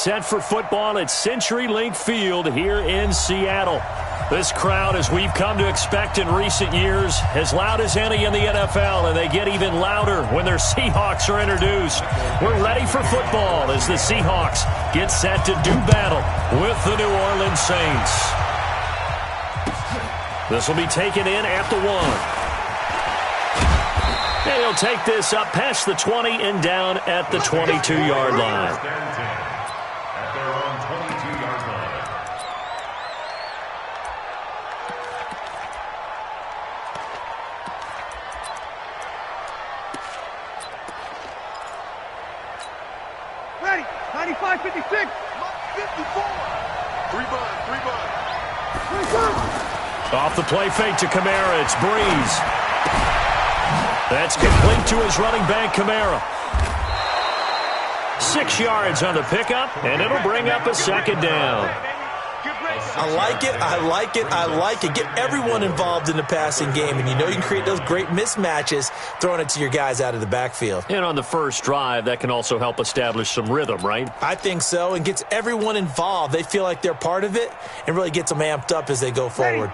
set for football at CenturyLink Field here in Seattle. This crowd, as we've come to expect in recent years, as loud as any in the NFL, and they get even louder when their Seahawks are introduced. We're ready for football as the Seahawks get set to do battle with the New Orleans Saints. This will be taken in at the 1. And he'll take this up past the 20 and down at the 22-yard line. Ready, 95, 56, 54. 3 bud. Off the play fake to Kamara, it's Breeze. That's complete to his running back, Kamara. 6 yards on the pickup, and it'll bring up a second down. I like it. Get everyone involved in the passing game, and you know you can create those great mismatches throwing it to your guys out of the backfield. And on the first drive, that can also help establish some rhythm, right? I think so, and gets everyone involved. They feel like they're part of it and really gets them amped up as they go forward.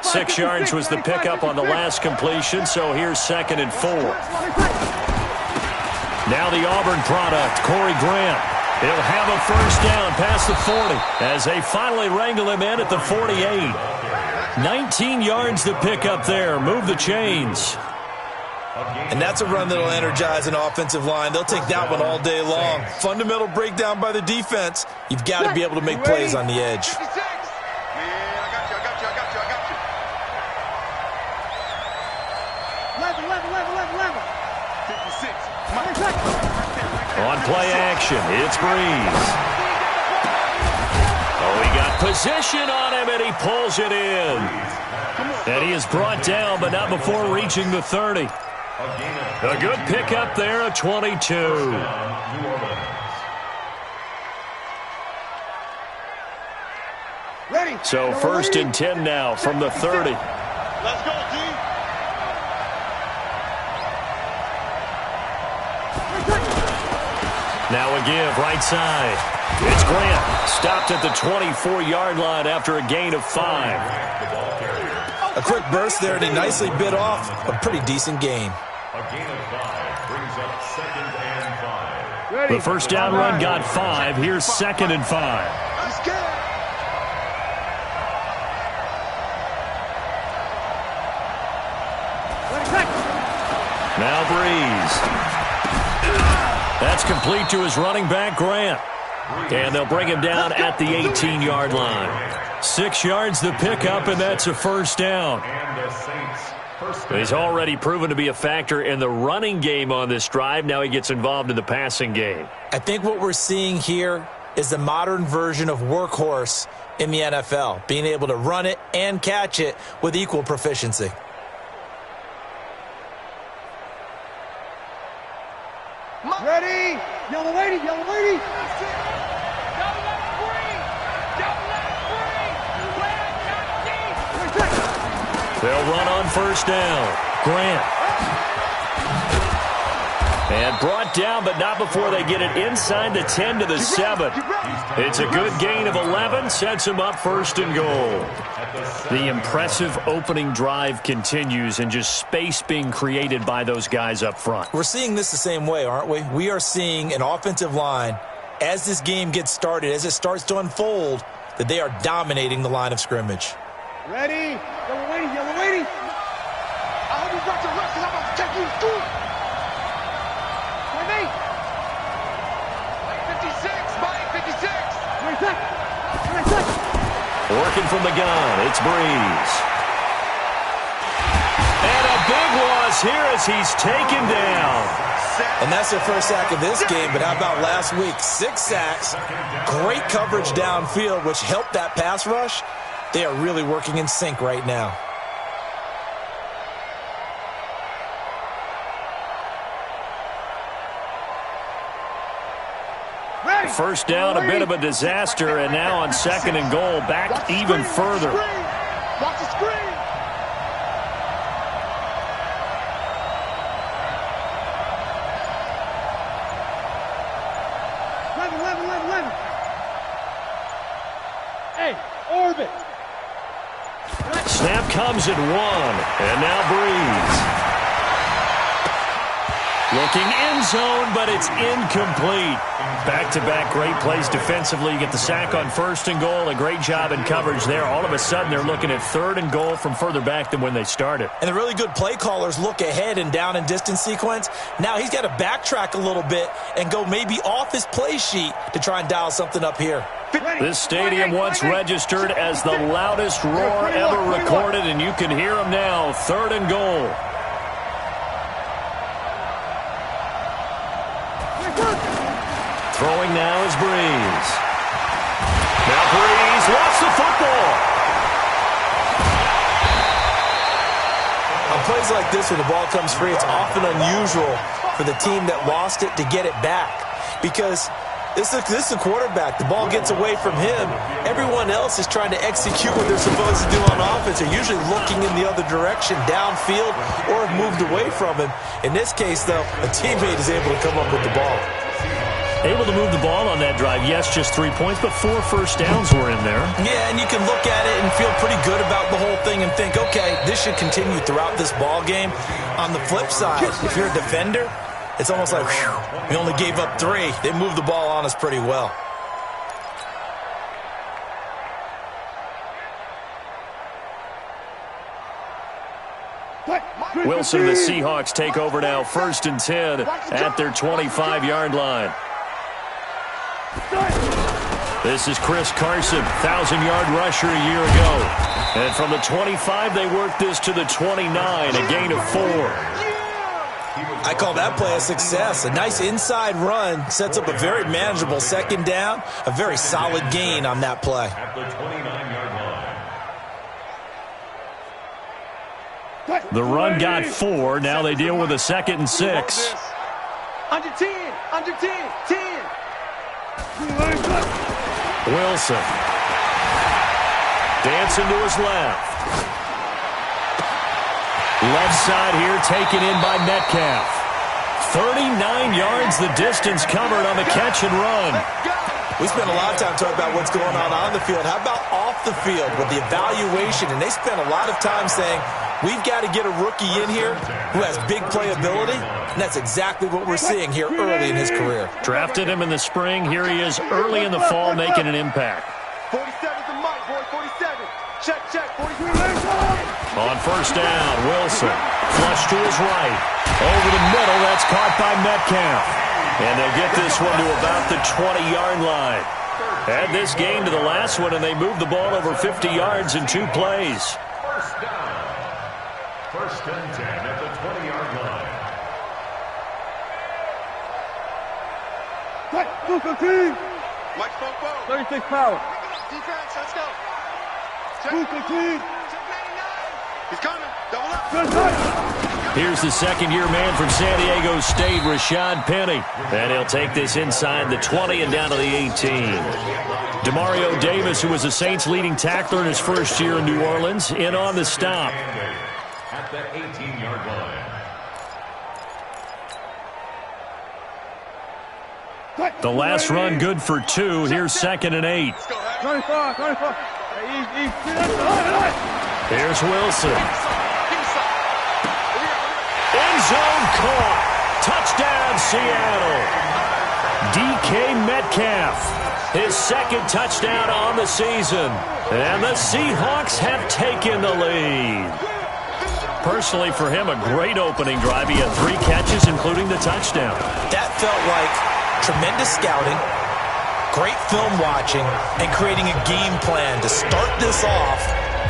6 yards was the pickup on the last completion, so here's 2nd and 4. Now the Auburn product, Corey Grant. He'll have a first down past the 40 as they finally wrangle him in at the 48. 19 yards to pick up there. Move the chains. And that's a run that'll energize an offensive line. They'll take that one all day long. Fundamental breakdown by the defense. You've got to be able to make plays on the edge. On play action, it's Breeze. Oh, he got position on him, and he pulls it in. And he is brought down, but not before reaching the 30. A good pickup there, a 22. So 1st and 10 now from the 30. Let's go, team. Now a give, right side. It's Grant. Stopped at the 24-yard line after a gain of 5. A quick burst there, and he nicely bit off a pretty decent gain. A gain of 5 brings up 2nd and 5. The first down run got 5. Here's 2nd and 5. Now Breeze. That's complete to his running back, Grant. And they'll bring him down at the 18-yard line. 6 yards the pickup, and that's a first down. He's already proven to be a factor in the running game on this drive. Now he gets involved in the passing game. I think what we're seeing here is the modern version of workhorse in the NFL, being able to run it and catch it with equal proficiency. Ready? Yellow lady, yellow lady. They'll run on first down. Grant. And brought down, but not before they get it inside the 10 to the 7. It's a good gain of 11, sets them up 1st and goal. The impressive opening drive continues, and just space being created by those guys up front. We're seeing this the same way, aren't we? We are seeing an offensive line, as this game gets started, as it starts to unfold, that they are dominating the line of scrimmage. Ready? Yellow lady, yellow lady. I hope you got your rest, because I'm about to take you through. 56. Working from the gun, it's Breeze. And a big loss here as he's taken down. And that's their first sack of this game, but how about last week? 6 sacks, great coverage downfield, which helped that pass rush. They are really working in sync right now. First down, a bit of a disaster, and now on 2nd and goal, back even further. Watch the screen. Move it. Snap comes at 1. And now Breeze. Looking end zone, but it's incomplete. Back-to-back great plays defensively. You get the sack on 1st and goal. A great job in coverage there. All of a sudden, they're looking at 3rd and goal from further back than when they started. And the really good play callers look ahead and down and distance sequence. Now he's got to backtrack a little bit and go maybe off his play sheet to try and dial something up here. This stadium once registered as the loudest roar ever recorded, and you can hear them now. 3rd and goal. Throwing now is Breeze. Now Breeze lost the football. On plays like this, when the ball comes free, it's often unusual for the team that lost it to get it back. Because this is a quarterback. The ball gets away from him. Everyone else is trying to execute what they're supposed to do on offense. They're usually looking in the other direction, downfield, or have moved away from him. In this case, though, a teammate is able to come up with the ball. Able to move the ball on that drive. Yes, just 3 points, but 4 first downs were in there. Yeah, and you can look at it and feel pretty good about the whole thing and think, okay, this should continue throughout this ball game. On the flip side, if you're a defender, it's almost like, whew, we only gave up 3. They moved the ball on us pretty well. Wilson and the Seahawks take over now. 1st and 10 at their 25-yard line. This is Chris Carson, 1,000-yard rusher a year ago. And from the 25, they worked this to the 29, a gain of 4. I call that play a success. A nice inside run sets up a very manageable 2nd down. A very solid gain on that play. At the 29-yard line. The run got 4. Now they deal with a 2nd and 6. Under 10. Under 10. 10. Wilson. Dancing to his left. Left side here taken in by Metcalf. 39 yards the distance covered on the catch and run. We spent a lot of time talking about what's going on the field. How about off the field with the evaluation? And they spent a lot of time saying, we've got to get a rookie in here who has big playability. And that's exactly what we're seeing here early in his career. Drafted him in the spring. Here he is early in the fall making an impact. 47's the mic, boy. 47. Check, check. 43. On 1st down, Wilson. Flush to his right. Over the middle, that's caught by Metcalf. And they'll get this one to about the 20-yard line. Add this game to the last one, and they moved the ball over 50 yards in 2 plays. 1st down. 1st and 10 at the 20-yard line. 215. Mike spoke well. 36 power. Defense, let's go. 215. He's coming. Double up. Here's the 2nd-year man from San Diego State, Rashad Penny. And he'll take this inside the 20 and down to the 18. Demario Davis, who was the Saints' leading tackler in his 1st year in New Orleans, in on the stop. At the 18-yard line. The last run good for 2. Here's 2nd and 8. 25, 25. Here's Wilson. End zone caught. Touchdown, Seattle. DK Metcalf. His 2nd touchdown on the season. And the Seahawks have taken the lead. Personally, for him, a great opening drive. He had 3 catches, including the touchdown. That felt like tremendous scouting, great film watching, and creating a game plan to start this off,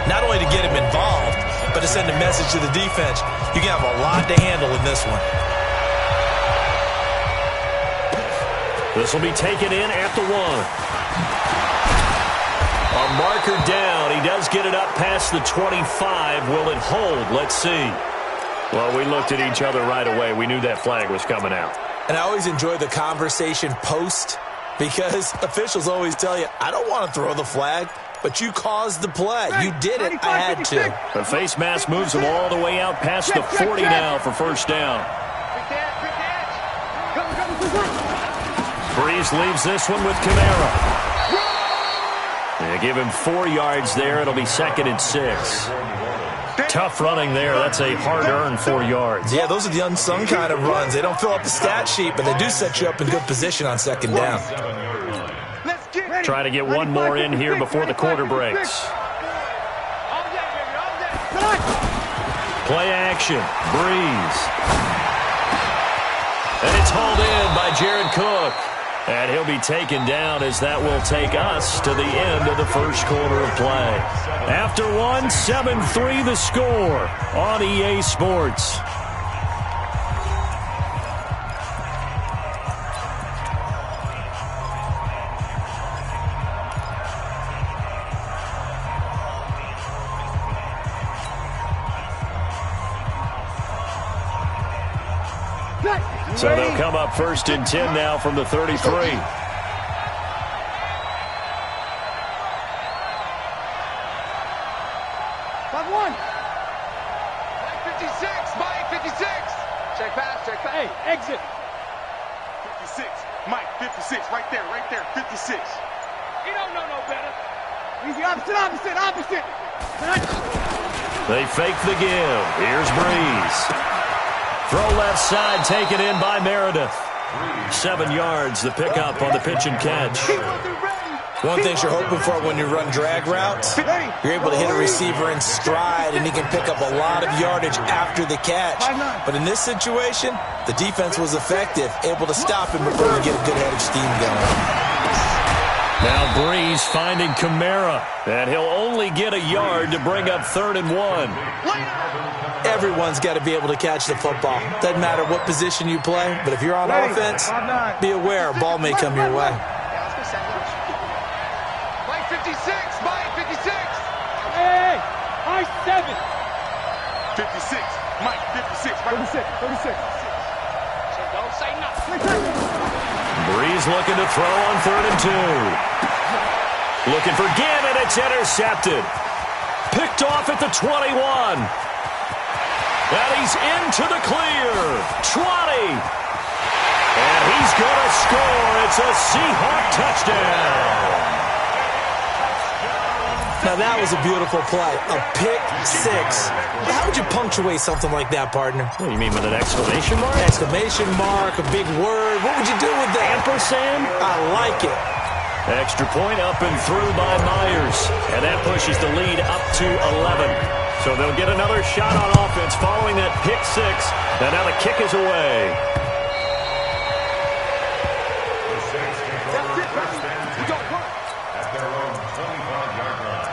not only to get him involved, but to send a message to the defense. You can have a lot to handle in this one. This will be taken in at the 1. A marker down. He does get it up past the 25. Will it hold? Let's see. Well, we looked at each other right away. We knew that flag was coming out. And I always enjoy the conversation post, because officials always tell you, I don't want to throw the flag, but you caused the play. You did it. I had to. The face mask moves him all the way out past the 40 now for 1st down. Breeze leaves this one with Kamara. They give him 4 yards there. It'll be 2nd and 6. Tough running there. That's a hard-earned 4 yards. Yeah, those are the unsung kind of runs. They don't fill up the stat sheet, but they do set you up in good position on 2nd down. Trying to get one more in here before the quarter breaks. Play action. Breeze. And it's hauled in by Jared Cook. And he'll be taken down as that will take us to the end of the first quarter of play. After one, 7-3 the score on EA Sports. So they'll come up 1st and 10 now from the 33. 5-1. Mike 56. Mike 56. Check pass. Check pass. Hey, exit. 56. Mike 56. Right there. 56. He don't know no better. Easy. Opposite. They fake the give. Here's Breeze. Throw left side, taken in by Meredith. 7 yards, the pickup on the pitch and catch. One thing you're hoping for when you run drag routes, you're able to hit a receiver in stride, and he can pick up a lot of yardage after the catch. But in this situation, the defense was effective, able to stop him before he get a good head of steam going. Now Breeze finding Kamara, and he'll only get a yard to bring up 3rd and 1. Everyone's got to be able to catch the football. Doesn't matter what position you play, but if you're on offense, be aware a ball may come your way. Mike 56. Mike 56. Hey, Mike 7. 56. Mike 56. 36. So don't say nothing. Breeze looking to throw on 3rd and 2. Looking for Ginn, and it's intercepted. Picked off at the 21. And he's into the clear. 20. And he's going to score. It's a Seahawk touchdown. Now that was a beautiful play. A pick 6. How would you punctuate something like that, partner? What do you mean, with an exclamation mark? Exclamation mark, a big word. What would you do with that? Ampersand? I like it. Extra point up and through by Myers. And that pushes the lead up to 11. So they'll get another shot on offense following that pick 6. And now the kick is away. At their own 25-yard line.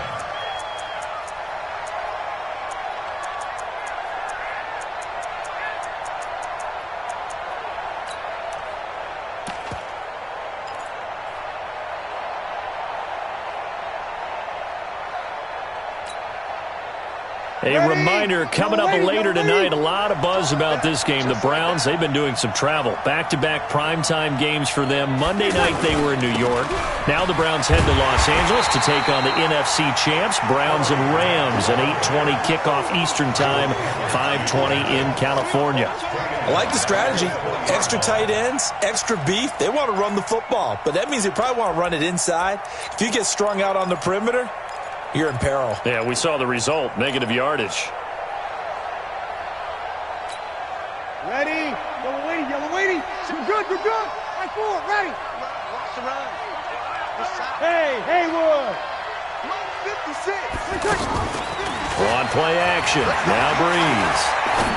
A reminder, coming up later tonight, a lot of buzz about this game. The Browns, they've been doing some travel. Back-to-back primetime games for them. Monday night they were in New York. Now the Browns head to Los Angeles to take on the NFC champs, Browns and Rams. An 8:20 kickoff Eastern time, 5:20 in California. I like the strategy. Extra tight ends, extra beef. They want to run the football, but that means they probably want to run it inside. If you get strung out on the perimeter, you're in peril. Yeah, we saw the result. Negative yardage. Ready. Yellow lady. We're good. Right forward. Ready. Watch the run. Hey, Haywood. 56. On play action. Now Breeze.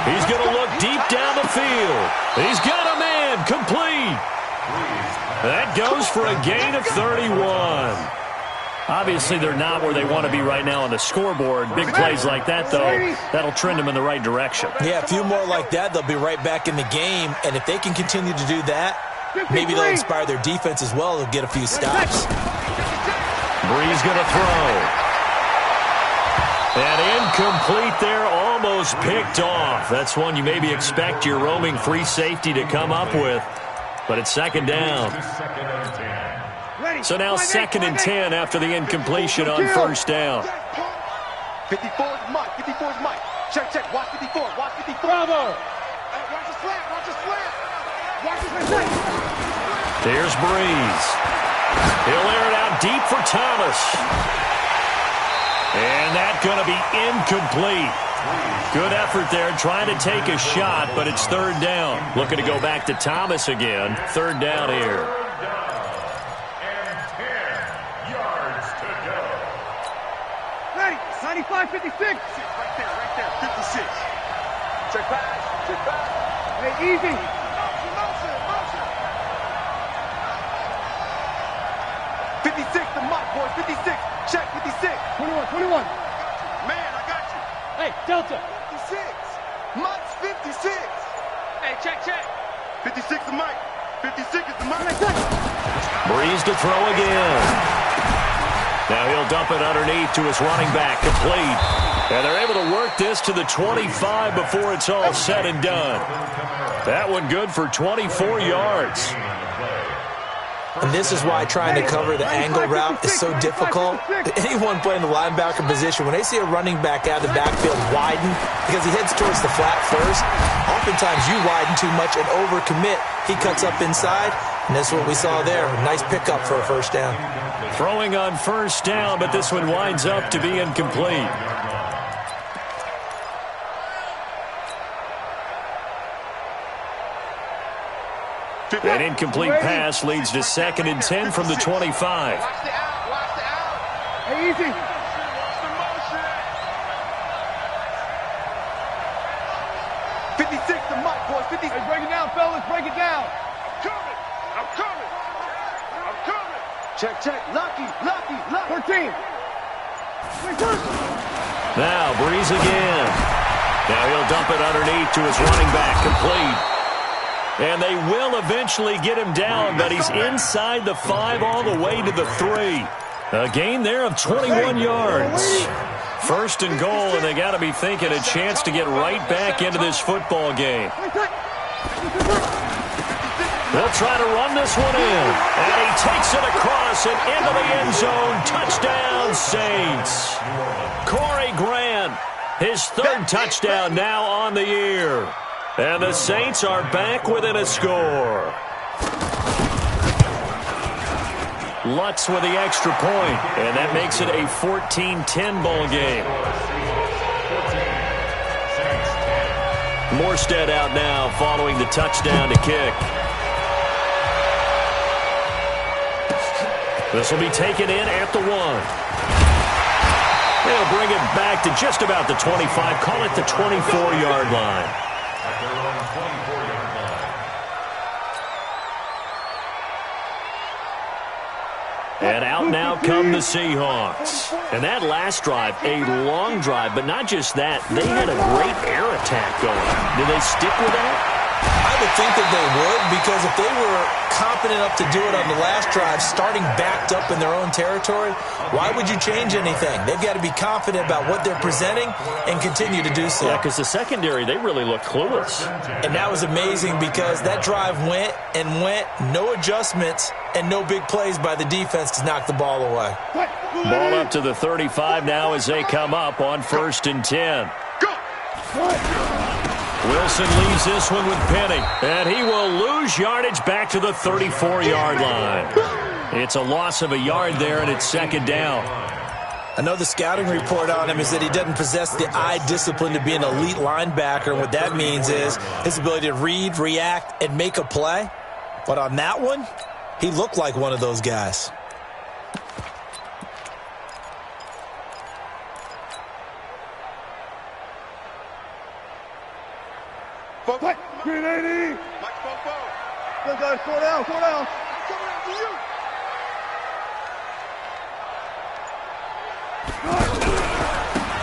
He's going to look deep down the field. He's got a man. Complete. That goes for a gain of 31. Obviously, they're not where they want to be right now on the scoreboard. Big plays like that, though, that'll trend them in the right direction. Yeah, a few more like that, they'll be right back in the game. And if they can continue to do that, maybe they'll inspire their defense as well. They'll get a few stops. Breeze going to throw. And incomplete there, almost picked off. That's one you maybe expect your roaming free safety to come up with. But it's 2nd down. So now 2nd and 10 after the incompletion on 1st down. 54's Mike. Check. Watch 54. Bravo. Watch the slant. Watch the slant. There's Breeze. He'll air it out deep for Thomas. And that's going to be incomplete. Good effort there trying to take a shot, but it's third down. Looking to go back to Thomas again. Third down here. And 10 yards to go. Ready, 95, 56. Right there, 56. Check pass. Hey, easy. Motion. 56, the mark, boys, 56. Check, 56. 21. Man, I got you. Hey, Delta. 56. Mike's 56. Hey, check. 56 the Mike. 56 is the Mike. Breeze to throw again. Now he'll dump it underneath to his running back, complete. And they're able to work this to the 25 before it's all said and done. That one good for 24 yards. And this is why trying to cover the angle route is so difficult. Anyone playing the linebacker position, when they see a running back out of the backfield widen because he heads towards the flat first, oftentimes you widen too much and overcommit. He cuts up inside, and that's what we saw there. Nice pickup for a first down. Throwing on first down, but this one winds up to be incomplete. An incomplete pass leads to 2nd and 10 from the 25. Watch the out. Hey, easy. Watch the motion. 56 the Mike, boys. 50. Hey, break it down, fellas. Break it down. I'm coming. Check. Lucky. 13. Now Breeze again. Now he'll dump it underneath to his running back, complete. And they will eventually get him down, but he's inside the 5 all the way to the 3. A gain there of 21 yards. First and goal, and they got to be thinking a chance to get right back into this football game. They'll try to run this one in. And he takes it across and into the end zone. Touchdown, Saints. Corey Grant, his 3rd touchdown now on the year. And the Saints are back within a score. Lutz with the extra point, and that makes it a 14-10 ball game. Morstead out now following the touchdown to kick. This will be taken in at the 1. They'll bring it back to just about the 25, call it the 24-yard line. At their own 24-yard line. And out now come the Seahawks. And that last drive, a long drive, but not just that. They had a great air attack going. Do they stick with that? I would think that they would, because if they were confident enough to do it on the last drive, starting backed up in their own territory, why would you change anything? They've got to be confident about what they're presenting and continue to do so. Yeah, because the secondary, they really look clueless. And that was amazing because that drive went, no adjustments, and no big plays by the defense to knock the ball away. Ball up to the 35 now as they come up on 1st and 10. Wilson leaves this one with Penny, and he will lose yardage back to the 34-yard line. It's a loss of a yard there, and it's 2nd down. Another scouting report on him is that he doesn't possess the eye discipline to be an elite linebacker, and what that means is his ability to read, react, and make a play. But on that one, he looked like one of those guys. Green 80. Mike, go, guys, slow down. Coming to you.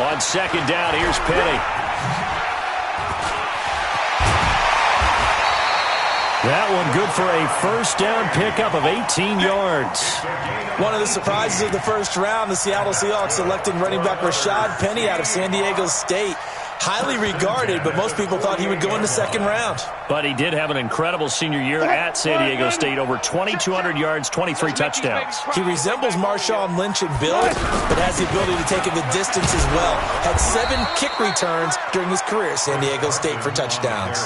On 2nd down, here's Penny. That one good for a first down pickup of 18 yards. One of the surprises of the first round, the Seattle Seahawks selecting running back Rashad Penny out of San Diego State. Highly regarded, but most people thought he would go in the 2nd round. But he did have an incredible senior year at San Diego State. Over 2,200 yards, 23 touchdowns. He resembles Marshawn Lynch in build, but has the ability to take it the distance as well. Had 7 kick returns during his career at San Diego State for touchdowns.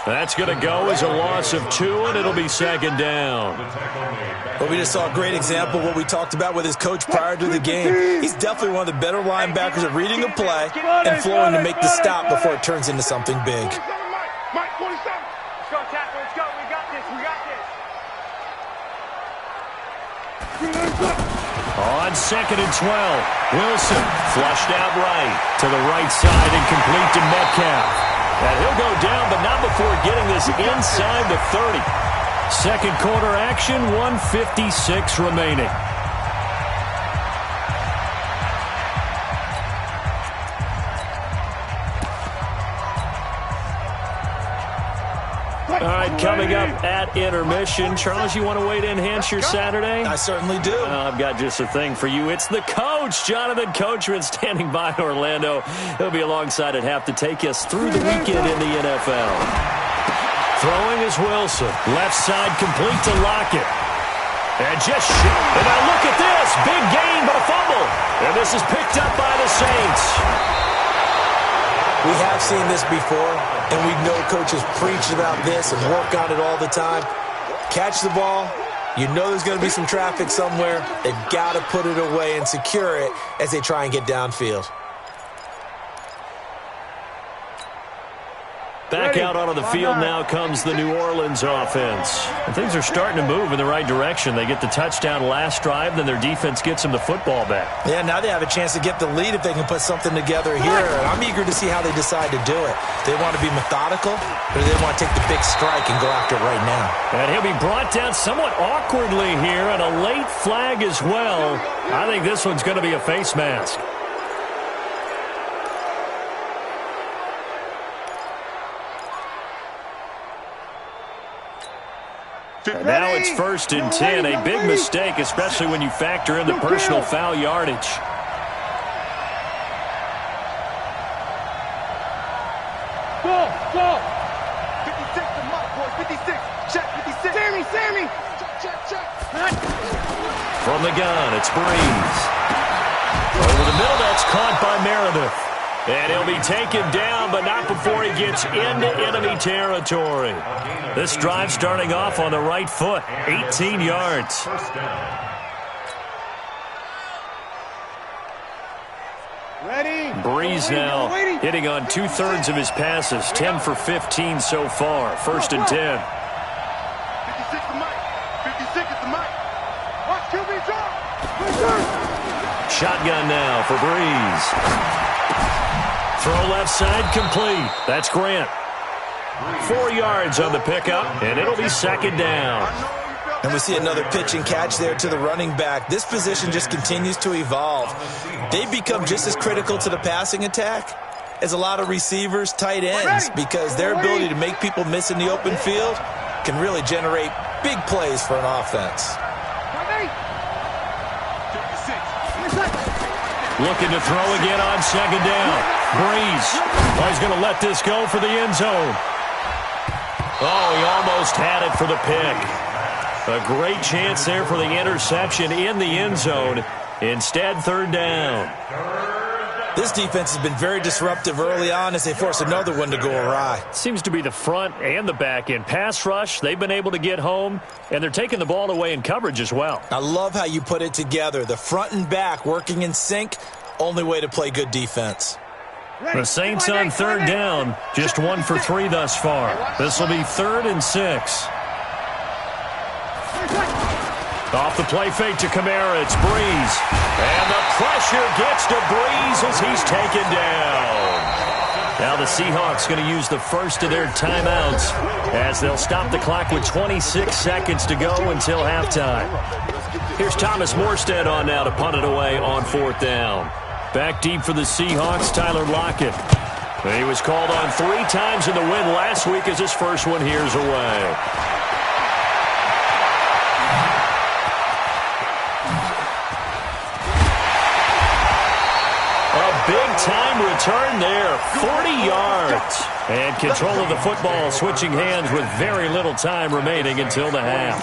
That's going to go as a loss of 2, and it'll be second down. Well, we just saw a great example of what we talked about with his coach prior to the game. He's definitely one of the better linebackers at reading a play and flowing to make the stop before it turns into something big. Mike, 47. Let's go, tackle. Let's go. We got this. We got this. On 2nd and 12, Wilson flushed out right to the right side and complete to Metcalf. And he'll go down, but not before getting this inside the 30. Second quarter action, 1:56 remaining. All right, coming up at intermission. Charles, you want to wait to enhance your Saturday? I certainly do. I've got just a thing for you. It's the coach, Jonathan Coachman, standing by in Orlando. He'll be alongside at half to take us through the weekend in the NFL. Throwing is Wilson. Left side complete to Lockett. And just shot. And now look at this. Big gain, but a fumble. And this is picked up by the Saints. We have seen this before, and we know coaches preach about this and work on it all the time. Catch the ball. You know there's going to be some traffic somewhere. They've got to put it away and secure it as they try and get downfield. Back out onto the field now comes the New Orleans offense. And things are starting to move in the right direction. They get the touchdown last drive, then their defense gets them the football back. Yeah, now they have a chance to get the lead if they can put something together here. And I'm eager to see how they decide to do it. Do they want to be methodical, or do they want to take the big strike and go after it right now? And he'll be brought down somewhat awkwardly here, and a late flag as well. I think this one's going to be a face mask. And now it's 1st and 10. A big mistake, especially when you factor in the personal foul yardage. Go! 56 to Mike, boys. 56. Check, 56. Sammy! Check. From the gun, it's Breeze. Over the middle, that's caught by Meredith. And he'll be taken down, but not before he gets into enemy territory. This drive starting off on the right foot, 18 yards. Ready? Breeze now hitting on 2/3 of his passes, 10 for 15 so far. 1st and 10. 56 to Mike. 56 to Mike. Watch QB drop. Shotgun now for Breeze. Throw left side complete. That's Grant. 4 yards on the pickup, and it'll be second down. And we see another pitch and catch there to the running back. This position just continues to evolve. They've become just as critical to the passing attack as a lot of receivers, tight ends, because their ability to make people miss in the open field can really generate big plays for an offense. Looking to throw again on second down. Breeze. Oh, he's going to let this go for the end zone. Oh, he almost had it for the pick. A great chance there for the interception in the end zone. Instead, 3rd down. This defense has been very disruptive early on as they force another one to go awry. Seems to be the front and the back end. Pass rush, they've been able to get home, and they're taking the ball away in coverage as well. I love how you put it together. The front and back working in sync, only way to play good defense. The Saints on 3rd down, just 1 for 3 thus far. This will be 3rd and 6. Off the play fake to Kamara, it's Breeze. And the pressure gets to Breeze as he's taken down. Now the Seahawks going to use the first of their timeouts as they'll stop the clock with 26 seconds to go until halftime. Here's Thomas Morstead on now to punt it away on 4th down. Back deep for the Seahawks, Tyler Lockett. He was called on 3 times in the win last week as his first one here's away. Big-time return there, 40 yards. And control of the football, switching hands with very little time remaining until the half.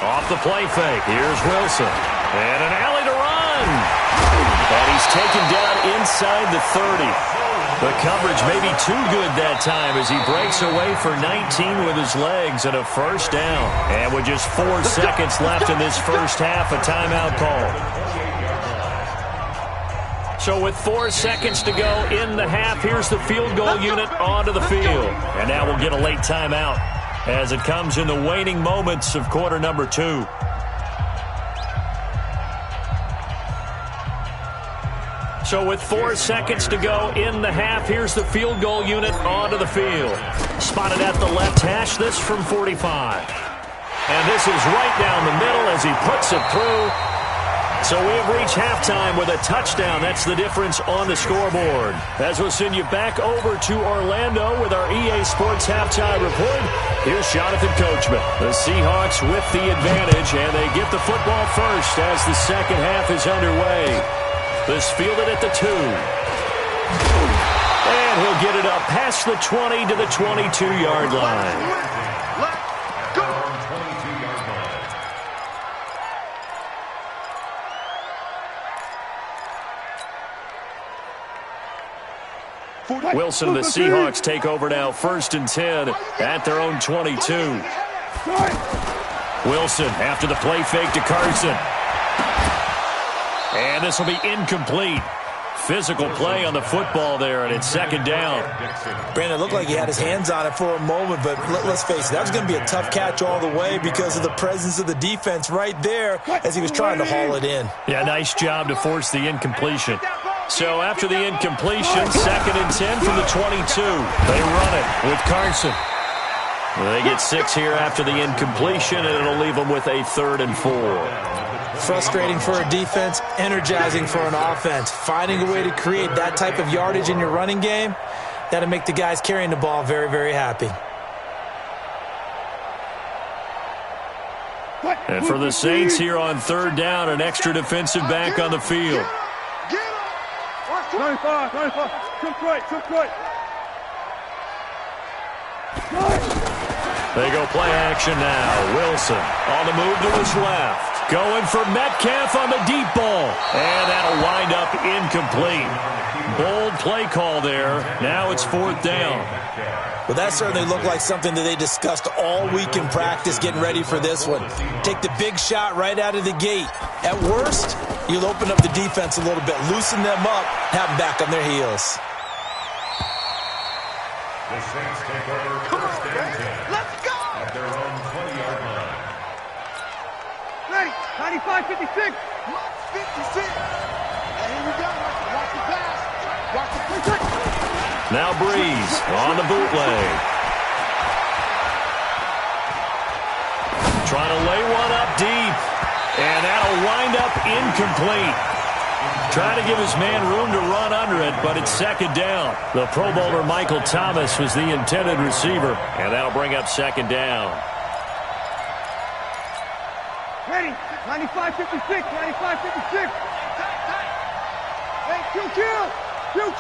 Off the play fake. Here's Wilson. And an alley to run. And he's taken down inside the 30. The coverage may be too good that time as he breaks away for 19 with his legs and a first down. And with just 4 seconds left in this first half, a timeout call. So with 4 seconds to go in the half, here's the field goal unit onto the field. And now we'll get a late timeout as it comes in the waning moments of quarter number 2. So with 4 seconds to go in the half, here's the field goal unit onto the field. Spotted at the left hash, this from 45. And this is right down the middle as he puts it through. So we have reached halftime with a touchdown. That's the difference on the scoreboard. As we'll send you back over to Orlando with our EA Sports Halftime Report, here's Jonathan Coachman. The Seahawks with the advantage, and they get the football first as the second half is underway. This fielded at the 2. And he'll get it up past the 20 to the 22-yard line. Wilson and the Seahawks take over now, 1st and 10 at their own 22. Wilson after the play fake to Carson. And this will be incomplete. Physical play on the football there, and it's second down. Brandon, it looked like he had his hands on it for a moment, but let's face it, that was going to be a tough catch all the way because of the presence of the defense right there as he was trying to haul it in. Yeah, nice job to force the incompletion. So after the incompletion, 2nd and 10 from the 22. They run it with Carson. They get 6 here after the incompletion, and it'll leave them with a 3rd and 4. Frustrating for a defense, energizing for an offense. Finding a way to create that type of yardage in your running game, that'll make the guys carrying the ball very, very happy. And for the Saints here on 3rd down, an extra defensive back on the field. 95, took right. They go play action now. Wilson on the move to his left. Going for Metcalf on the deep ball. And that'll wind up incomplete. Bold play call there. Now it's 4th down. Well, that certainly looked like something that they discussed all week in practice getting ready for this one. Take the big shot right out of the gate. At worst, you'll open up the defense a little bit, loosen them up, have them back on their heels. The Saints take over 1st and 10. Let's go! At their own 20-yard line. Ready, 95, 56. 56. And here we go. Watch the pass. Watch the play. Now Breeze on the bootleg. Trying to lay one up deep. And that'll wind up incomplete. Trying to give his man room to run under it, but it's 2nd down. The Pro Bowler Michael Thomas was the intended receiver, and that'll bring up 2nd down. Ready, 95, 56, 95, 56. Hey, kill. 56,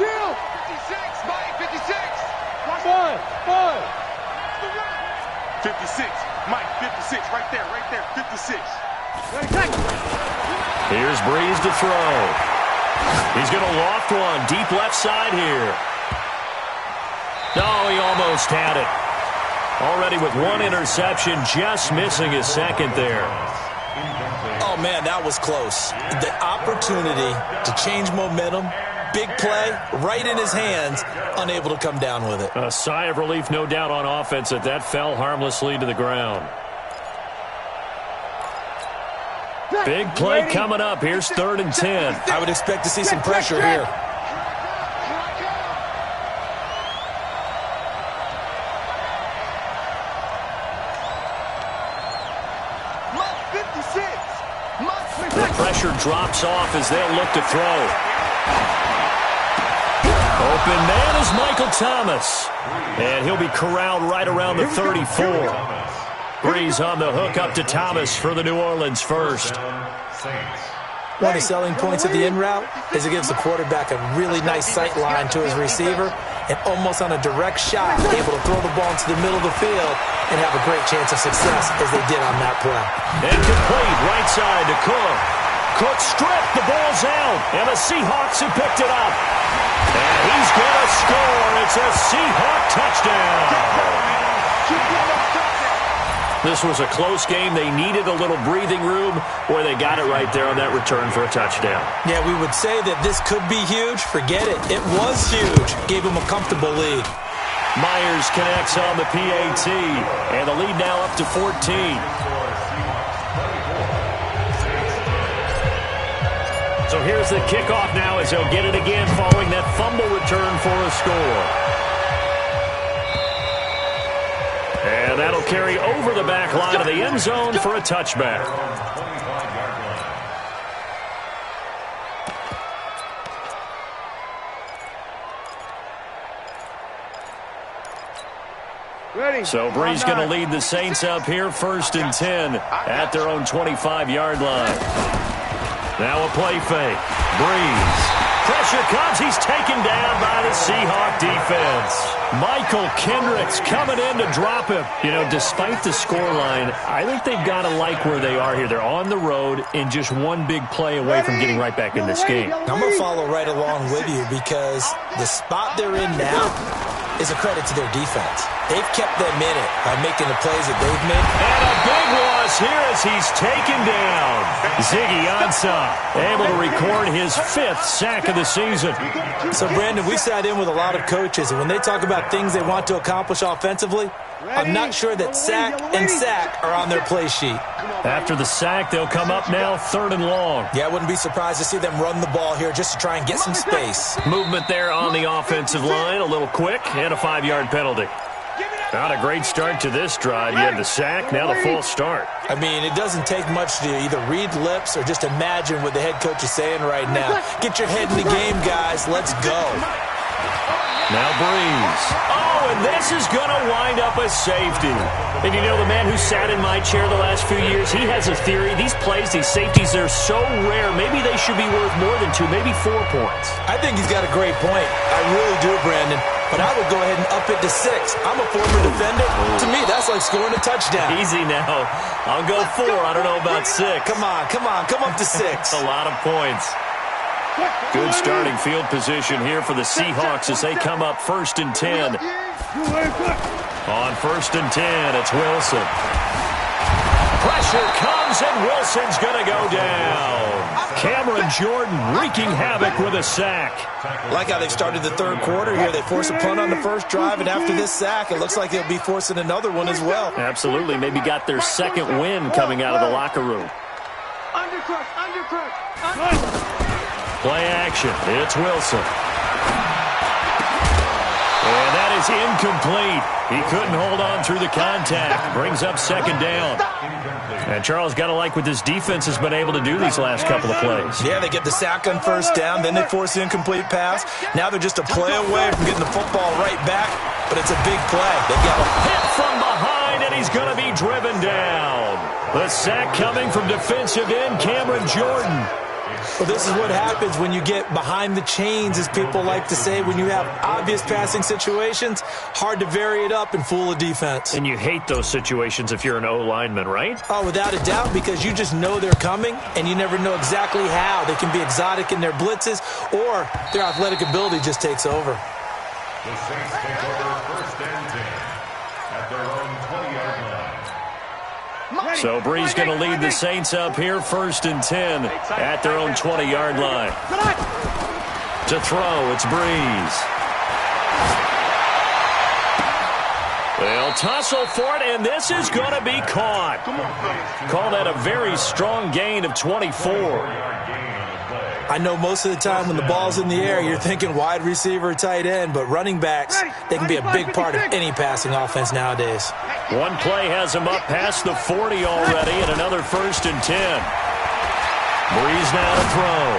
Mike, 56. 56, Mike, 56, right there, 56. Here's Breeze to throw. He's going to loft one deep left side here. No, he almost had it. Already with 1 interception, just missing his 2nd there. Oh, man, that was close. The opportunity to change momentum, big play, right in his hands, unable to come down with it. A sigh of relief, no doubt, on offense that fell harmlessly to the ground. Big play coming up. Here's 3rd and 10. I would expect to see some pressure here. The pressure drops off as they'll look to throw. Open man is Michael Thomas. And he'll be corralled right around the 34. Breeze on the hook up to Thomas for the New Orleans first. One of the selling points of the in route is it gives the quarterback a really nice sight line to his receiver and almost on a direct shot able to throw the ball into the middle of the field and have a great chance of success as they did on that play. Incomplete, right side to Cook. Cook stripped, the ball's out, and the Seahawks have picked it up. And he's going to score. It's a Seahawk touchdown. This was a close game. They needed a little breathing room. Boy, they got it right there on that return for a touchdown. Yeah, we would say that this could be huge. Forget it. It was huge. Gave him a comfortable lead. Myers connects on the PAT, and the lead now up to 14. So here's the kickoff now as they'll get it again following that fumble return for a score. And that'll carry over the back line of the end zone for a touchback. So Brees going to lead the Saints up here, 1st and 10 at their own 25-yard line. Now a play fake. Brees. Pressure comes. He's taken down by the Seahawk defense. Michael Kendricks coming in to drop him. You know, despite the scoreline, I think they've got to like where they are here. They're on the road and just one big play away from getting right back in this game. I'm going to follow right along with you because the spot they're in now is a credit to their defense. They've kept them in it by making the plays that they've made. And a big loss here as he's taken down. Ziggy Ansah able to record his 5th sack of the season. So, Brandon, we sat in with a lot of coaches, and when they talk about things they want to accomplish offensively, I'm not sure that sack and sack are on their play sheet. After the sack, they'll come up now 3rd and long. Yeah, I wouldn't be surprised to see them run the ball here just to try and get some space. Movement there on the offensive line, a little quick, and a 5-yard penalty. Not a great start to this drive. You had the sack, now the false start. I mean, it doesn't take much to either read lips or just imagine what the head coach is saying right now. Get your head in the game, guys. Let's go. Now Brees. Oh, and this is going to wind up a safety. And you know, the man who sat in my chair the last few years, he has a theory. These plays, these safeties, they're so rare. Maybe they should be worth more than 2, maybe 4 points. I think he's got a great point. I really do, Brandon. But I would go ahead and up it to 6. I'm a former defender. To me, that's like scoring a touchdown. Easy now. I'll go 4. I don't know about 6. Come on. Come up to 6. A lot of points. Good starting field position here for the Seahawks as they come up 1st and 10. On 1st and 10, it's Wilson. Pressure comes, and Wilson's going to go down. Cameron Jordan wreaking havoc with a sack. Like how they've started the 3rd quarter here. They force a punt on the 1st drive, and after this sack, it looks like they'll be forcing another one as well. Absolutely. Maybe got their 2nd win coming out of the locker room. Play action. It's Wilson. And that is incomplete. He couldn't hold on through the contact. Brings up 2nd down. And Charles got to like what this defense has been able to do these last couple of plays. Yeah, they get the sack on 1st down, then they force the incomplete pass. Now they're just a play away from getting the football right back, but it's a big play. They've got a hit from behind, and he's going to be driven down. The sack coming from defensive end Cameron Jordan. Well, this is what happens when you get behind the chains, as people like to say. When you have obvious passing situations, hard to vary it up and fool a defense. And you hate those situations if you're an O-lineman, right? Oh, without a doubt, because you just know they're coming, and you never know exactly how. They can be exotic in their blitzes, or their athletic ability just takes over. The Saints take over 1st and 10 at their own 20-yard line. So Brees going to lead the Saints up here, 1st and 10 at their own 20-yard line. To throw, it's Brees. They'll tussle for it, and this is going to be caught. Call that a very strong gain of 24. I know most of the time when the ball's in the air, you're thinking wide receiver or tight end, but running backs, they can be a big part of any passing offense nowadays. One play has him up past the 40 already, and another 1st and 10. Brees now to throw.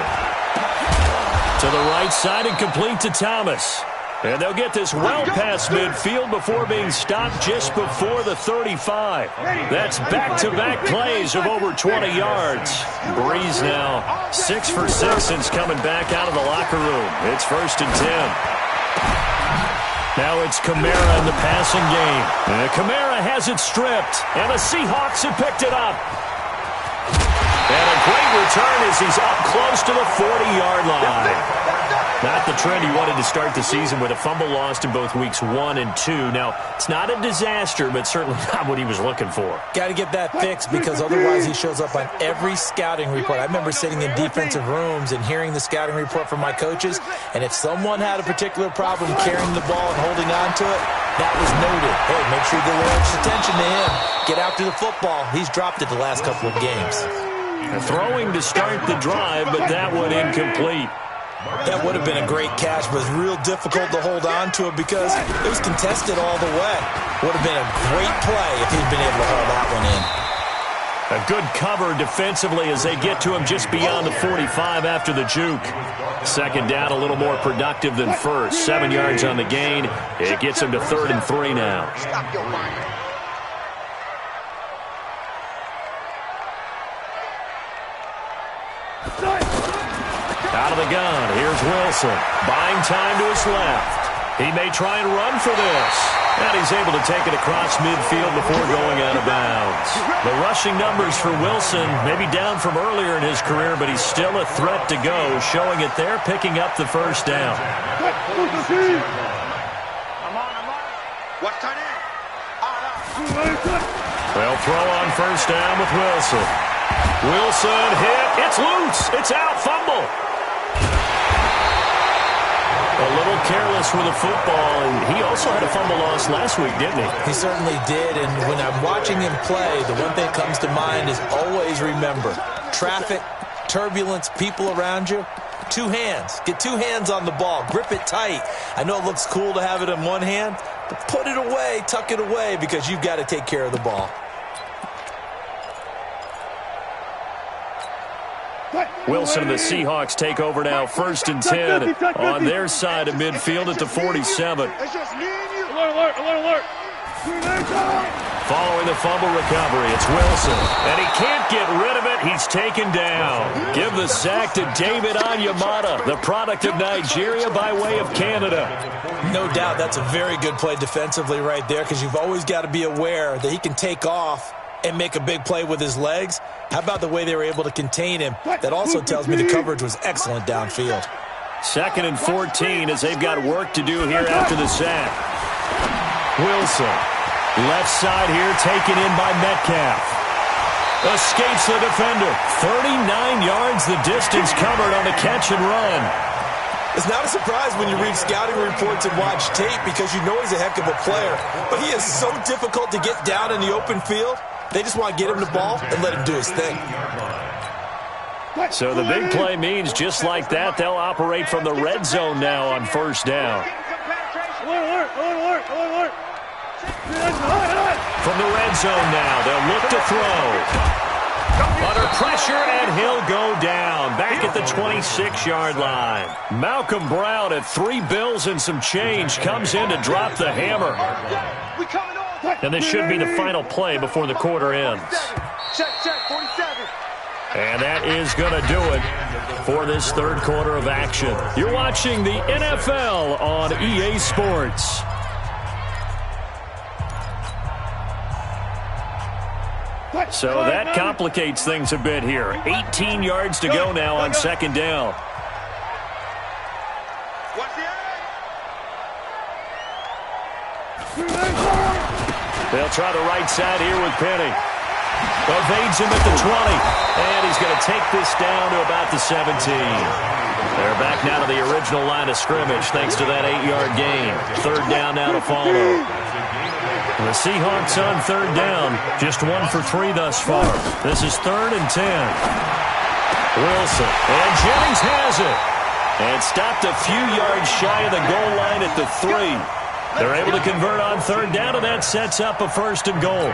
To the right side and complete to Thomas. And they'll get this well past midfield before being stopped just before the 35. That's back-to-back plays of over 20 yards. Breeze now 6 for 6 since coming back out of the locker room. It's 1st and 10. Now it's Kamara in the passing game. And Kamara has it stripped, and the Seahawks have picked it up. And a great return as he's up close to the 40-yard line. Not the trend he wanted to start the season with a fumble lost in both weeks 1 and 2. Now, it's not a disaster, but certainly not what he was looking for. Got to get that fixed because otherwise he shows up on every scouting report. I remember sitting in defensive rooms and hearing the scouting report from my coaches, and if someone had a particular problem carrying the ball and holding on to it, that was noted. Hey, make sure you give a little extra attention to him. Get after the football. He's dropped it the last couple of games. Throwing to start the drive, but that one incomplete. That would have been a great catch, but it was real difficult to hold on to it because it was contested all the way. Would have been a great play if he'd been able to hold that one in. A good cover defensively as they get to him just beyond the 45 after the juke. 2nd down, a little more productive than first. 7 yards on the gain. It gets him to 3rd and 3 now. Stop your mind. Out of the gun, here's Wilson. Buying time to his left. He may try and run for this. And he's able to take it across midfield before going out of bounds. The rushing numbers for Wilson may be down from earlier in his career, but he's still a threat to go, showing it there, picking up the 1st down. Watch tight end. They'll throw on 1st down with Wilson. Wilson hit. It's loose. It's out. Fumble. A little careless with the football, and he also had a fumble loss last week, didn't he? He certainly did, and when I'm watching him play, the one thing that comes to mind is always remember, traffic, turbulence, people around you, 2 hands. Get 2 hands on the ball. Grip it tight. I know it looks cool to have it in one hand, but put it away, tuck it away, because you've got to take care of the ball. Wilson and the Seahawks take over now, 1st and 10 on their side of midfield at the 47. Alert. Following the fumble recovery, it's Wilson, and he can't get rid of it. He's taken down. Give the sack to David Onyemata, the product of Nigeria by way of Canada. No doubt that's a very good play defensively right there because you've always got to be aware that he can take off and make a big play with his legs. How about the way they were able to contain him? That also tells me the coverage was excellent downfield. 2nd and 14 as they've got work to do here after the sack. Wilson, left side here, taken in by Metcalf. Escapes the defender. 39 yards the distance covered on the catch and run. It's not a surprise when you read scouting reports and watch tape because you know he's a heck of a player. But he is so difficult to get down in the open field. They just want to get him the ball and let him do his thing. So the big play means just like that, they'll operate from the red zone now on 1st down. Alert. From the red zone now, they'll look to throw. Under pressure, and he'll go down. Back at the 26-yard line. Malcolm Brown at 3 bills and some change comes in to drop the hammer. And this should be the final play before the quarter ends. Check, 47. And that is going to do it for this 3rd quarter of action. You're watching the NFL on EA Sports. So that complicates things a bit here. 18 yards to go now on 2nd down. They'll try the right side here with Penny. Evades him at the 20. And he's going to take this down to about the 17. They're back now to the original line of scrimmage thanks to that 8-yard gain. 3rd down now to follow. The Seahawks on 3rd down, just 1 for 3 thus far. This is 3rd and 10. Wilson, and Jennings has it. And stopped a few yards shy of the goal line at the 3. They're able to convert on third down, and that sets up a 1st and goal.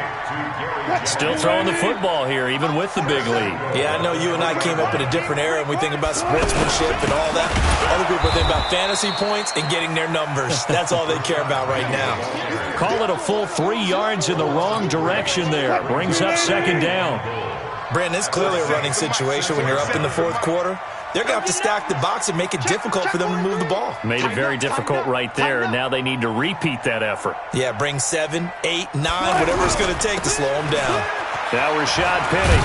Still throwing the football here, even with the big lead. Yeah, I know you and I came up in a different era, and we think about sportsmanship and all that. Other people think about fantasy points and getting their numbers. That's all they care about right now. Call it a full 3 yards in the wrong direction there. Brings up 2nd down. Brandon, it's clearly a running situation when you're up in the 4th quarter. They're going to have to stack the box and make it difficult for them to move the ball. Made it very difficult right there, and now they need to repeat that effort. Yeah, bring 7, 8, 9, whatever it's going to take to slow them down. Now Rashad Penny.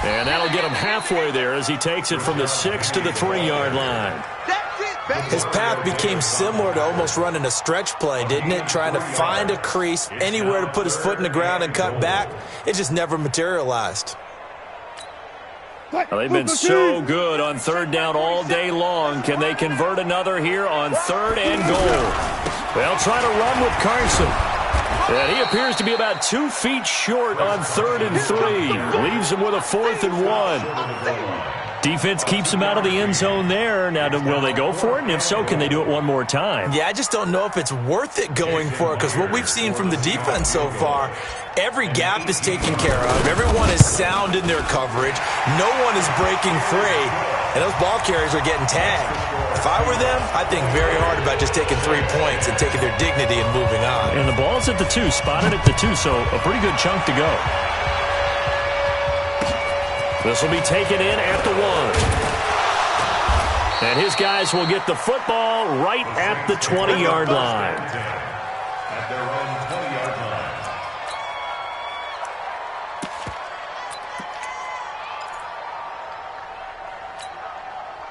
And that'll get him halfway there as he takes it from the 6 to the 3-yard line. His path became similar to almost running a stretch play, didn't it? Trying to find a crease, anywhere to put his foot in the ground and cut back. It just never materialized. Well, they've been so good on 3rd down all day long. Can they convert another here on 3rd and goal? They'll try to run with Carson. And he appears to be about 2 feet short on 3rd and 3. Leaves him with a 4th and 1. Defense keeps him out of the end zone there. Now, will they go for it? And if so, can they do it one more time? Yeah, I just don't know if it's worth it going for it, because what we've seen from the defense so far, every gap is taken care of. Everyone is sound in their coverage. No one is breaking free. And those ball carriers are getting tagged. If I were them, I'd think very hard about just taking 3 points and taking their dignity and moving on. And the ball's at the 2, spotted at the 2, so a pretty good chunk to go. This will be taken in at the 1. And his guys will get the football right at the 20-yard line. At their own 20-yard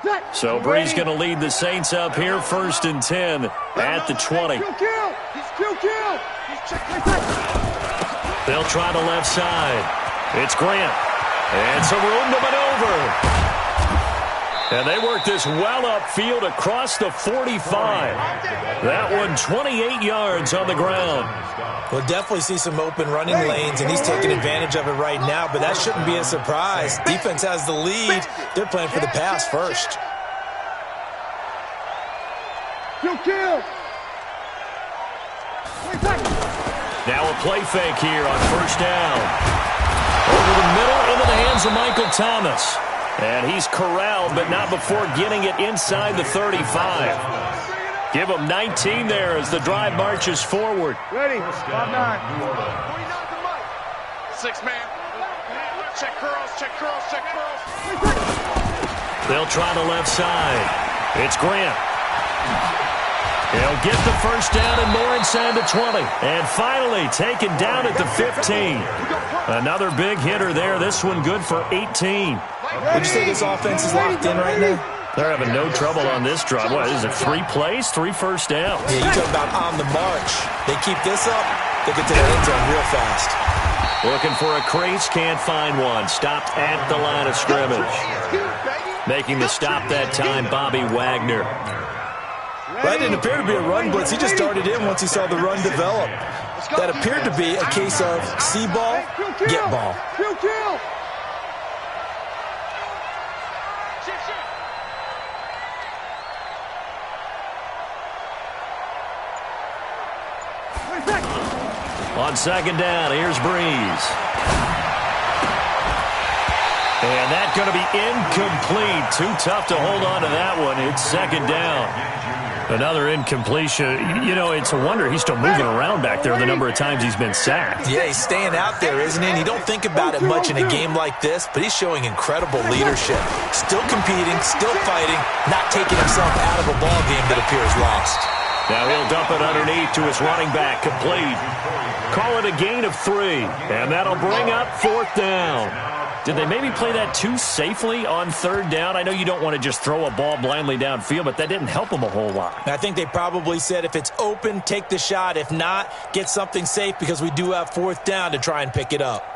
line. So Bree's going to lead the Saints up here, 1st and 10 at the 20. They'll try the left side. It's Grant. And some room to maneuver. And they work this well upfield across the 45. That one 28 yards on the ground. We'll definitely see some open running lanes, and he's taking advantage of it right now, but that shouldn't be a surprise. Defense has the lead. They're playing for the pass first. Now a play fake here on 1st down. Over the middle, into the hands of Michael Thomas. And he's corralled, but not before getting it inside the 35. Give him 19 there as the drive marches forward. Ready, 5-9. 6-man. Check curls, check curls, check curls. They'll try the left side. It's Grant. He'll get the 1st down and more inside the 20. And finally taken down at the 15. Another big hitter there. This one good for 18. Would you say this offense is locked in right now? They're having no trouble on this drive. What is it, 3 plays, 3 first downs? Yeah, you talk about on the march. They keep this up, they get to the end zone real fast. Looking for a crease, can't find one. Stopped at the line of scrimmage. Making the stop that time, Bobby Wagner. That didn't appear to be a run blitz. He just started in once he saw the run develop. That appeared to be a case of see ball, get ball. On 2nd down, here's Breeze. And that's going to be incomplete. Too tough to hold on to that one. It's 2nd down. Another incompletion. You know, it's a wonder he's still moving around back there the number of times he's been sacked. Yeah, he's staying out there, isn't he? And you don't think about it much in a game like this, but he's showing incredible leadership. Still competing, still fighting, not taking himself out of a ball game that appears lost. Now he'll dump it underneath to his running back, complete. Call it a gain of 3, and that'll bring up 4th down. Did they maybe play that too safely on 3rd down? I know you don't want to just throw a ball blindly downfield, but that didn't help them a whole lot. I think they probably said if it's open, take the shot. If not, get something safe because we do have 4th down to try and pick it up.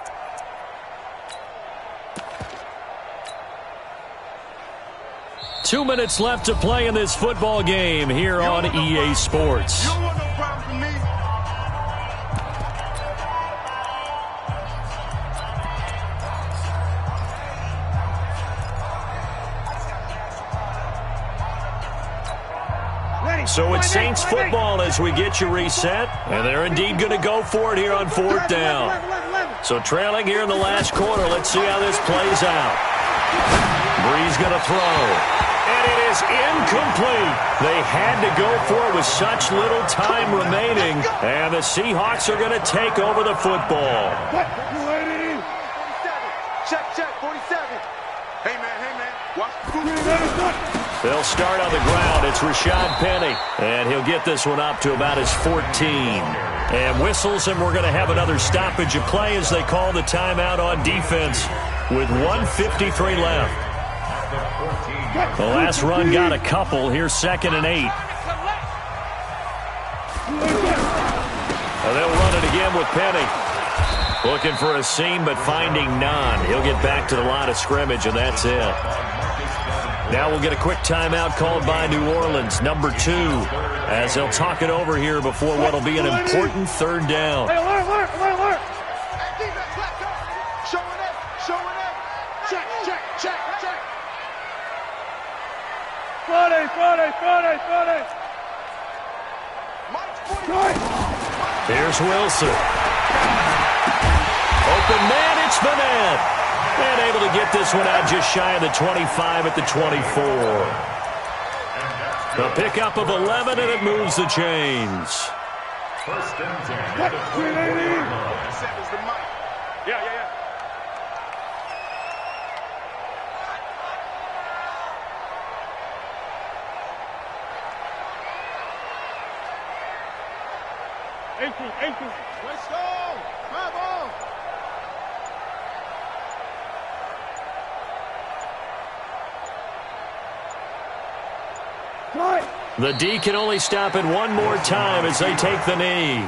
Two minutes left to play in this football game here on EA Sports. You don't want no problem from me. So it's Saints football as we get you reset. And they're indeed going to go for it here on 4th down. So trailing here in the last quarter. Let's see how this plays out. Bree's going to throw. And it is incomplete. They had to go for it with such little time remaining. And the Seahawks are going to take over the football. Check, 47. Hey, man, watch the They'll start on the ground. It's Rashad Penny. And he'll get this one up to about his 14. And whistles, and we're going to have another stoppage of play as they call the timeout on defense with 1:53 left. The last run got a couple. Here's 2nd and 8. They'll run it again with Penny. Looking for a seam, but finding none. He'll get back to the line of scrimmage, and that's it. Now we'll get a quick timeout called by New Orleans, number 2, as they'll talk it over here before what will be an important 3rd down. Hey, alert. Showing up. Check. Friday. Here's Wilson. Open man, it's the man. And able to get this one out just shy of the 25 at the 24. The pickup of 11, and it moves the chains. 1st and 10 at the 24-yard line. Yeah. Ankle. Let's go. Come on. The D can only stop it one more time as they take the knee.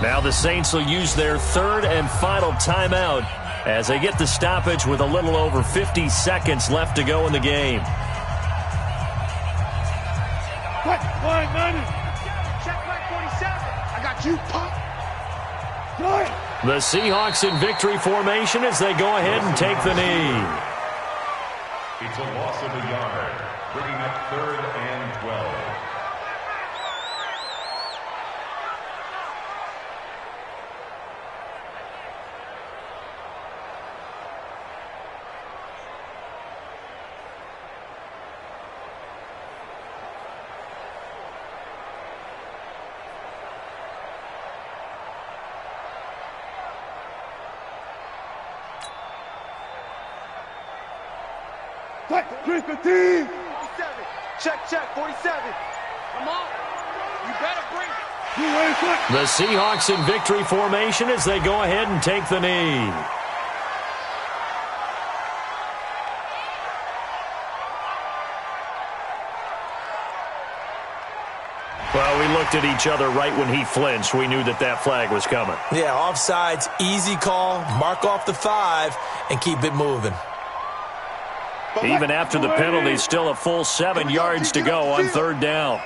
Now the Saints will use their 3rd and final timeout as they get the stoppage with a little over 50 seconds left to go in the game. Check back 47. I got you, punk. The Seahawks in victory formation as they go ahead and take the knee. It's a loss of a yard, bringing up 3rd and 12. Check, 47. Come on. You better bring it. The Seahawks in victory formation as they go ahead and take the knee. Well, we looked at each other right when he flinched. We knew that flag was coming. Yeah, offsides, easy call, mark off the 5, and keep it moving. Even after the penalty, still a full 7 yards to go on 3rd down.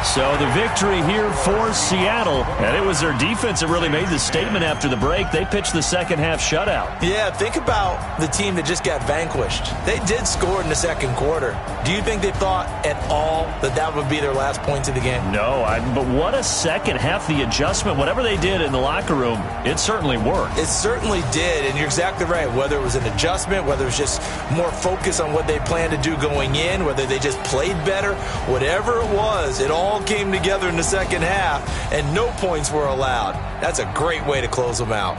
So the victory here for Seattle, and it was their defense that really made the statement after the break. They pitched the second half shutout. Yeah, think about the team that just got vanquished. They did score in the 2nd quarter. Do you think they thought at all that would be their last points of the game? No, but what a second half. The adjustment, whatever they did in the locker room, it certainly worked. It certainly did, and you're exactly right. Whether it was an adjustment, whether it was just more focus on what they planned to do going in, whether they just played better, whatever it was, it all came together in the second half, and no points were allowed. That's a great way to close them out.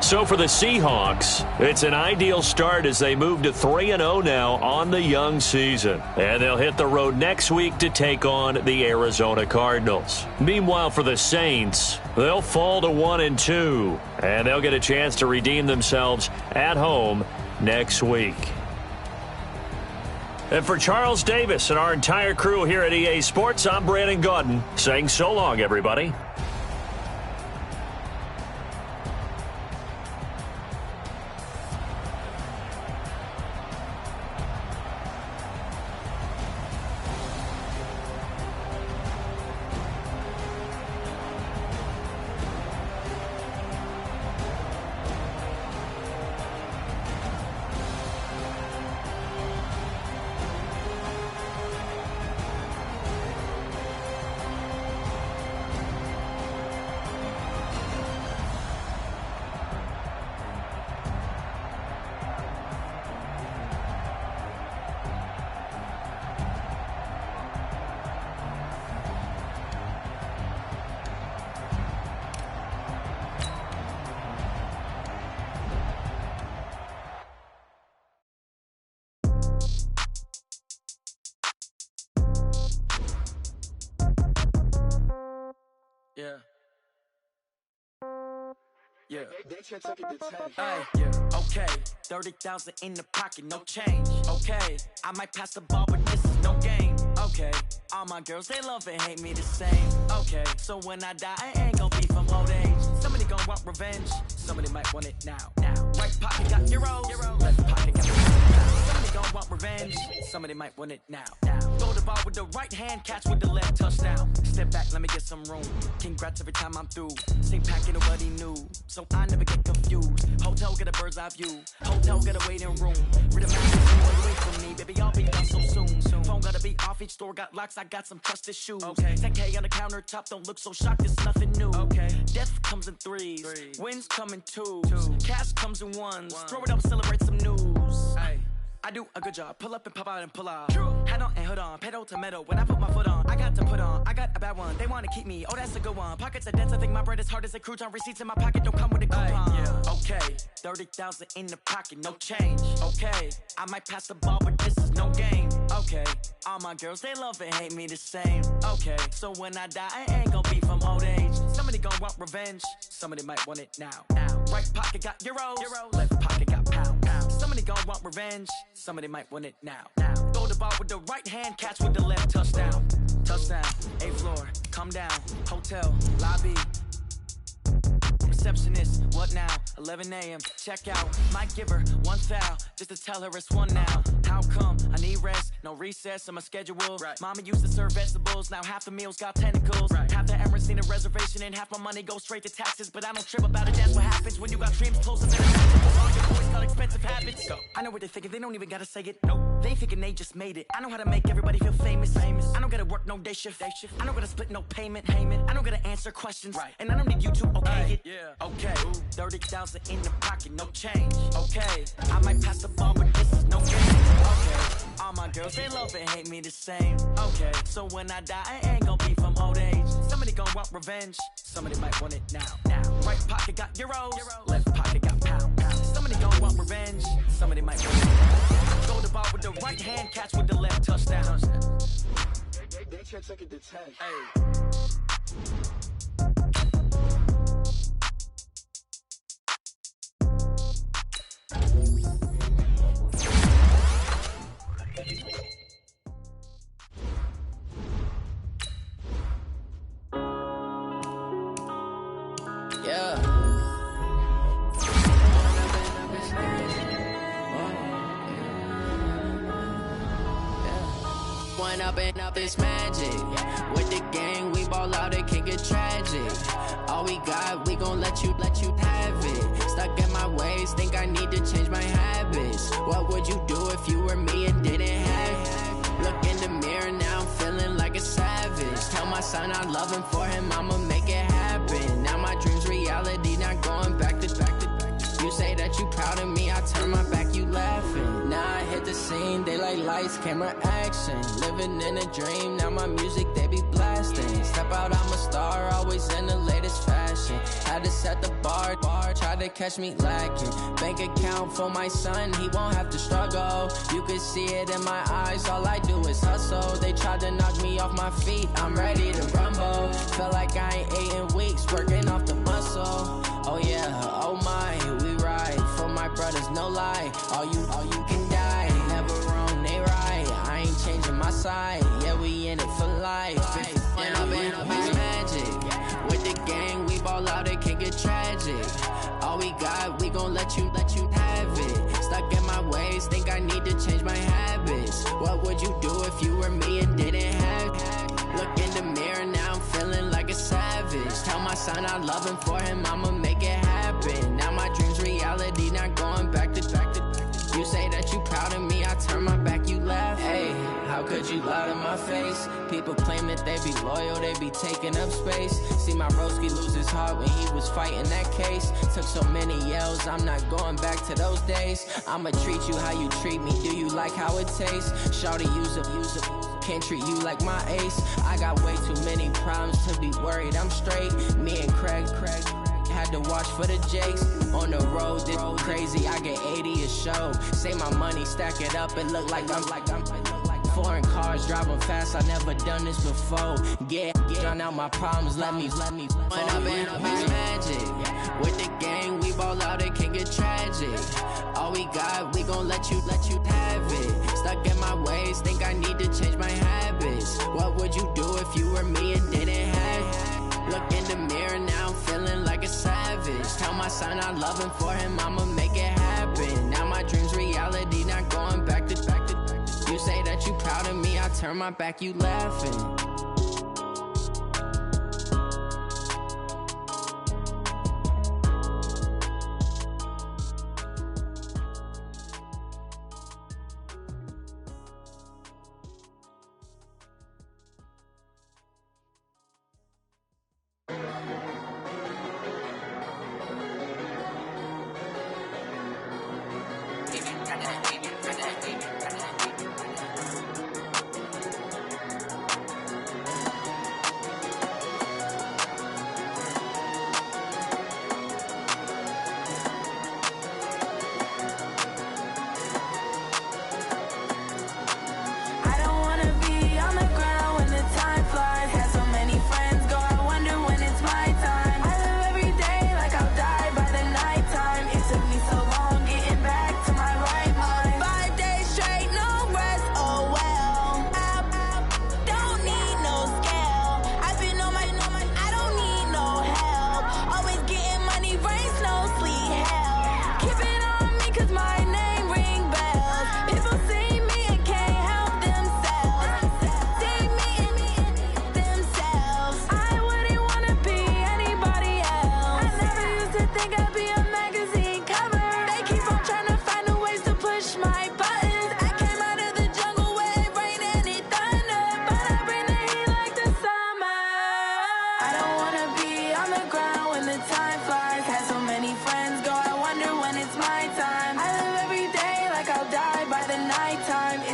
So for the Seahawks, it's an ideal start as they move to 3-0 now on the young season. And they'll hit the road next week to take on the Arizona Cardinals. Meanwhile, for the Saints, they'll fall to 1-2, and they'll get a chance to redeem themselves at home next week. And for Charles Davis and our entire crew here at EA Sports, I'm Brandon Gaudin saying so long, everybody. Yeah. Yeah. Ay, okay, 30,000 in the pocket, no change. Okay, I might pass the ball, but this is no game. Okay, all my girls, they love and hate me the same. Okay, so when I die, I ain't gon' be from old age. Somebody gon' want revenge, somebody might want it now. Right pocket got euros, left pocket got pounds. Somebody gon' want revenge, somebody might want it now. Throw the ball with the right hand, catch with the left, touchdown. Step back, let me get some room. Congrats every time I'm through. Same packet, nobody knew, so I never get confused. Hotel get a bird's eye view, hotel get a waiting room. Read a message away from me, baby, I'll be done so soon. Phone gotta be off, each store got locks, I got some trusted shoes. 10K on the countertop, don't look so shocked, it's nothing new. Death comes in threes, wins come in twos, cash comes in ones. Throw it up, celebrate some news. I do a good job, pull up and pop out and pull out. Head on and hood on, pedal to metal. When I put my foot on, I got to put on. I got a bad one, they wanna keep me, oh that's a good one. Pockets are dense, I think my bread is hard as a crouton. Receipts in my pocket don't come with a coupon. Okay, 30,000 in the pocket, no change. Okay, I might pass the ball, but this is no game. Okay, all my girls, they love and hate me the same. Okay, so when I die, I ain't gon' be from old age. Somebody gon' want revenge, somebody might want it now. Right pocket got euros, left pocket got pounds. Somebody gon' want revenge, somebody might want it now. Throw the ball with the right hand, catch with the left, touchdown. Touchdown, 8th floor, come down, hotel, lobby. Receptionist, what now? 11 a.m. Check out. Might give her one foul just to tell her it's one now. How come? I need rest, no recess on my schedule. Mama used to serve vegetables, now half the meals got tentacles. Half the Emirates need a reservation and half my money goes straight to taxes. But I don't trip about it, that's what happens when you got dreams closer than a all your boys got expensive habits. I know what they're thinking, they don't even gotta say it. Nope. They thinking they just made it. I know how to make everybody feel famous. I don't gotta work no day shift. I don't gotta split no payment. I don't gotta answer questions. And I don't need you to okay it. Okay, 30,000 in the pocket, no change. Okay, I might pass the ball, but this is no game. Okay, all my girls, they love and hate me the same. Okay, so when I die, I ain't gon' be from old age. Somebody gon' want revenge, somebody might want it now. Right pocket got euros, left pocket got pounds. Somebody gon' want revenge, somebody might want it now. Throw the ball with the right hand, catch with the left, touchdown. They can't take it to 10. Up is magic. With the gang, we ball out, it can get tragic. All we got, we gon' let you have it. Stuck in my ways, think I need to change my habits. What would you do if you were me and didn't have it? Look in the mirror, now I'm feeling like a savage. Tell my son I love him, for him I'ma make it happen. Now my dream's reality, not going back to back. You say that you proud of me, I turn my back, you laughing. Now I hit the scene, they like lights, camera, action. Living in a dream, now my music, they be blasting. Step out, I'm a star, always in the latest fashion. Had to set the bar, try to catch me lacking. Bank account for my son, he won't have to struggle. You can see it in my eyes, all I do is hustle. They tried to knock me off my feet, I'm ready to rumble. Felt like I ain't ate in weeks, working off the muscle. Oh yeah, oh my, we ride for my brothers, no lie. All you can die, never wrong, they right. I ain't changing my side, yeah, we in it for life. And I've been up is magic. With the gang, we ball out, it can get tragic. All we got, we gon' let you have it. Stuck in my ways, think I need to change my habits. What would you do if you were me and didn't have it? Look in the mirror, now I'm feeling like a savage. Tell my son I love him, for him I'ma make it happen. Now my dream's reality, not going back to back. You say that you proud of me, I turn my back, you laugh. Hey, how could you lie to my face? People claim that they be loyal, they be taking up space. See my broski lose his heart when he was fighting that case. Took so many yells, I'm not going back to those days. I'ma treat you how you treat me, do you like how it tastes? Shawty, use it. Can't treat you like my ace. I got way too many problems to be worried, I'm straight. Me and Craig had to watch for the Jakes. On the road, this crazy, I get 80 a show. Say my money, stack it up, and look like I'm Foreign cars, driving fast, I never done this before. Drown out my problems, let me When I've been magic. With the gang, we ball out, it can get tragic. All we got, we gon' let you have it. Stuck in my ways, think I need to change my habits. What would you do if you were me and didn't have it? Look in the mirror now, I'm feeling like a savage. Tell my son I love him, for him I'ma make it happen. Now my dream's reality, not going back to. You say that you proud of me, I turn my back, you laughing.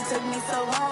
Took me so long